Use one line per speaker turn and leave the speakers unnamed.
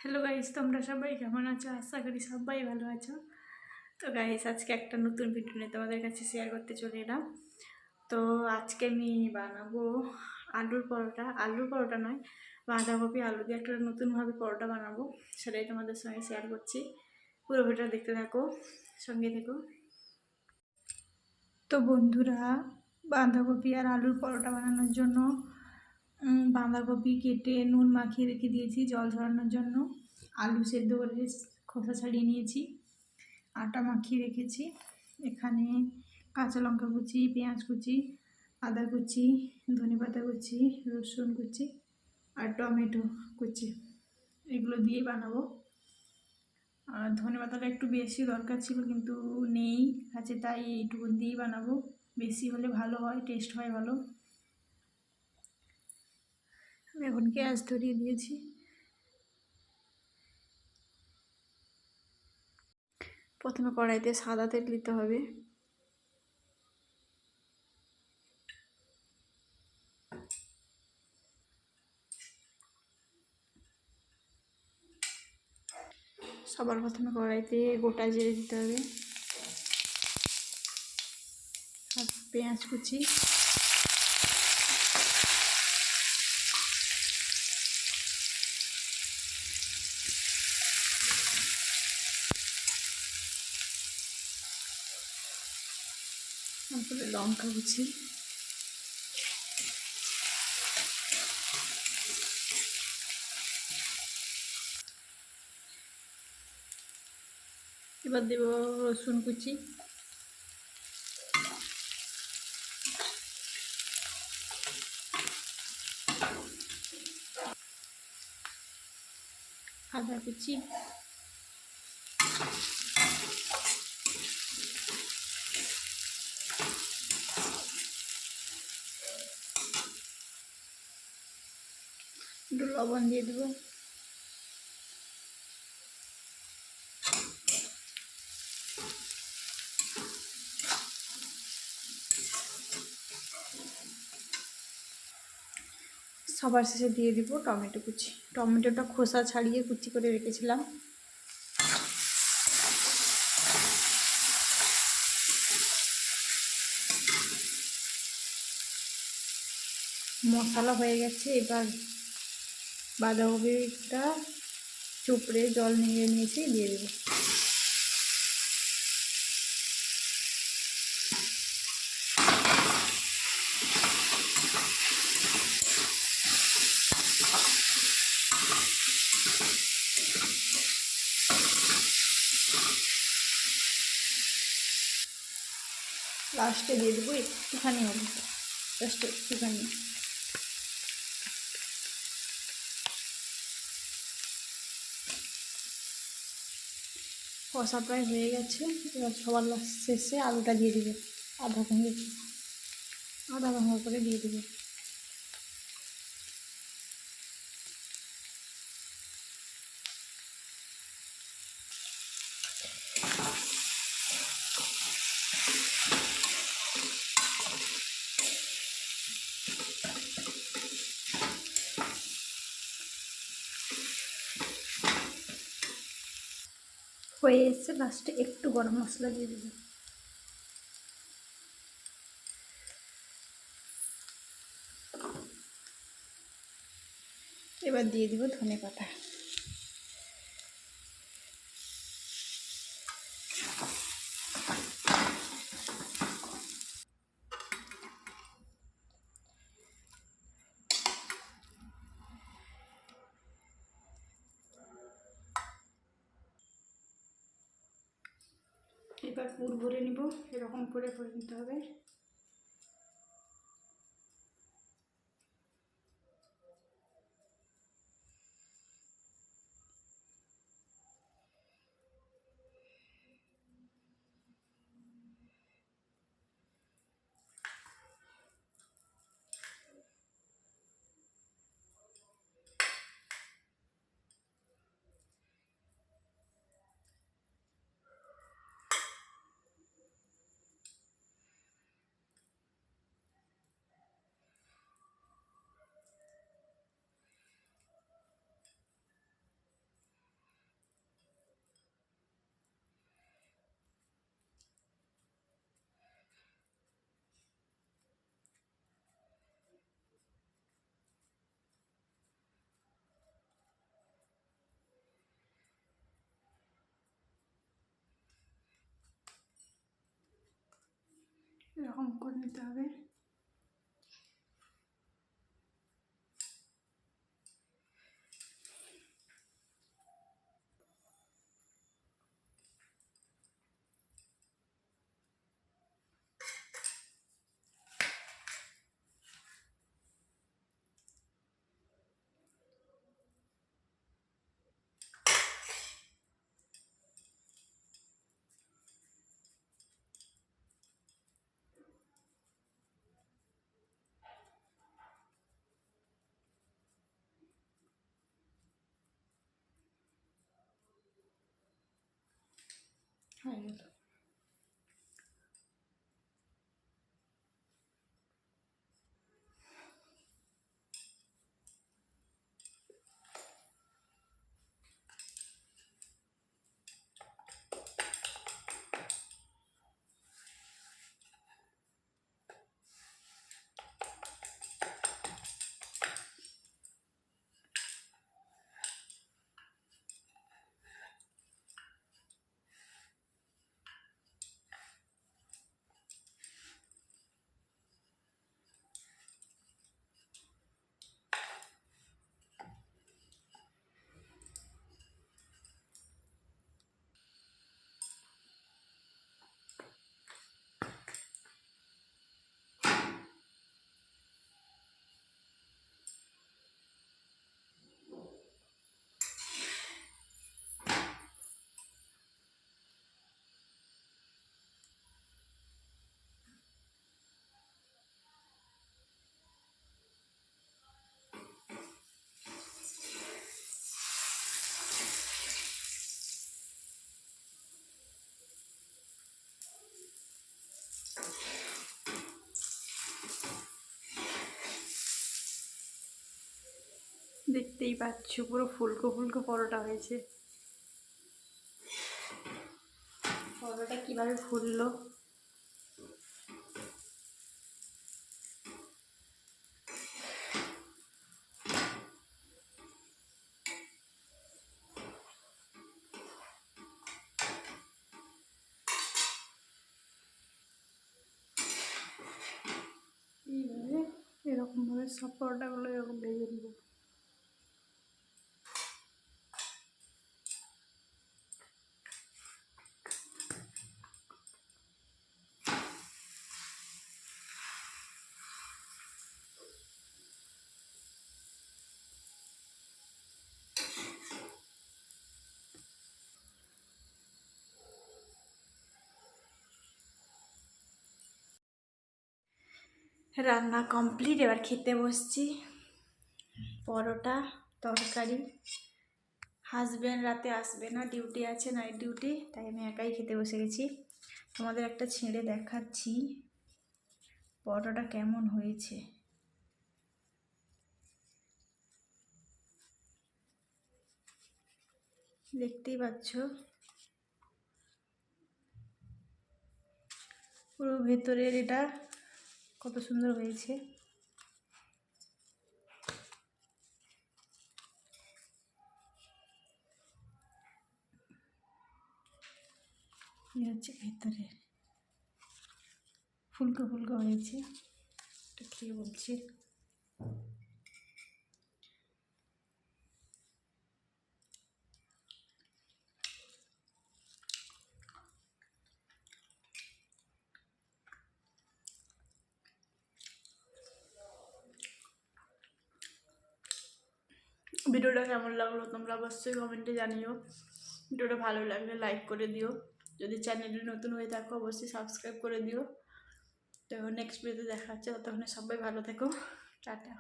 Hello guys, তোমরা সবাই কেমন আছো? আশা করি সবাই ভালো আছো। তো গাইস, আজকে একটা নতুন ভিডিও নিয়ে তোমাদের কাছে শেয়ার করতে চলে এলাম। তো আজকে আমি বানাবো আলুর পরোটা নয়, বাঁধাকপি আলু দিয়ে একটা নতুনভাবে পরোটা বানাবো। সেটাই তোমাদের সঙ্গে শেয়ার করছি। পুরো ভিডিও দেখতে থাকো, সঙ্গে থেকো। তো বন্ধুরা, বাঁধাকপি আর আলুর পরোটা বানানোর জন্য বাঁধাকপি কেটে নুন মাখিয়ে রেখে দিয়েছি জল ঝরানোর জন্য। আলু সেদ্ধ করে খোসা ছাড়িয়ে নিয়েছি, আটা মাখিয়ে রেখেছি। এখানে কাঁচা লঙ্কা কুচি, পেঁয়াজ কুচি, আদা কুচি, ধনেপাতা কুচি, রসুন কুচি আর টমেটো কুচি, এগুলো দিয়ে বানাবো। আর ধনেপাতাটা একটু বেশি দরকার ছিল, কিন্তু নেই কাছে, তাই এইটুকু দিয়েই বানাবো। বেশি হলে ভালো হয়, টেস্ট হয় ভালো। আমি এখন গ্যাস ধরিয়ে দিয়েছি। প্রথমে কড়াইতে সাদা তেল দিতে হবে। সবার প্রথমে কড়াইতে গোটা জিরে দিতে হবে আর পেঁয়াজ কুচি, তারপরে লঙ্কা কুচি, এবার দেব রসুন কুচি, আদা কুচি, একটু লবণ দিয়ে দেবো। সবার শেষে দিয়ে দিব টমেটো কুচি। টমেটোটা খোসা ছাড়িয়ে কুচি করে রেখেছিলাম। মশলা হয়ে গেছে, এবার বাঁধাকপিটা চুপড়ে জল নিয়ে নিয়েছি, দিয়ে দেবো। লাস্টে দিয়ে দেবো একটুখানি হলুদ, জাস্ট একটুখানি। কষা প্রায় হয়ে গেছে, এবার সবার শেষে আলুটা দিয়ে দেবে। আধা ভাঙা করে দিয়ে দেবে। হয়ে এসছে, লাস্টে একটু গরম মশলা দিয়ে দেবে। এবার দিয়ে দিব ধনেপাতা। এবার পুর ভরে নিব, এরকম করে ভরে নিতে হবে। করে নিতে হবে। হয়ে গেল। দেখতেই পাচ্ছ পুরো ফুলকো ফুলকো পরোটা হয়েছে। পরোটা কিভাবে ফুললো। এইভাবে এরকমভাবে সব পরোটাগুলো এরকম ভেজে দিব। রান্না কমপ্লিট, এবার খেতে বসছি। পরোটা, তরকারি। হাজব্যান্ড রাতে আসবে না, ডিউটি আছে, নাইট ডিউটি, তাই আমি একাই খেতে বসে গেছি। তোমাদের একটা ছেড়ে দেখাচ্ছি পরোটাটা কেমন হয়েছে। দেখতেই পাচ্ছ পুরো ভেতরের এটা কত সুন্দর হয়েছে। হচ্ছে ভেতরে ফুলকো ফুলকো হয়েছে, এটা খেয়ে বলছি। ভিডিওটা কেমন লাগলো তোমরা অবশ্যই কমেন্টে জানিও। ভিডিওটা ভালো লাগলে লাইক করে দিও, যদি চ্যানেলে নতুন হয়ে থাকো অবশ্যই সাবস্ক্রাইব করে দিও। তো নেক্সট ভিডিওতে দেখা হচ্ছে, ততক্ষণে সবাই ভালো থেকো, টাটা।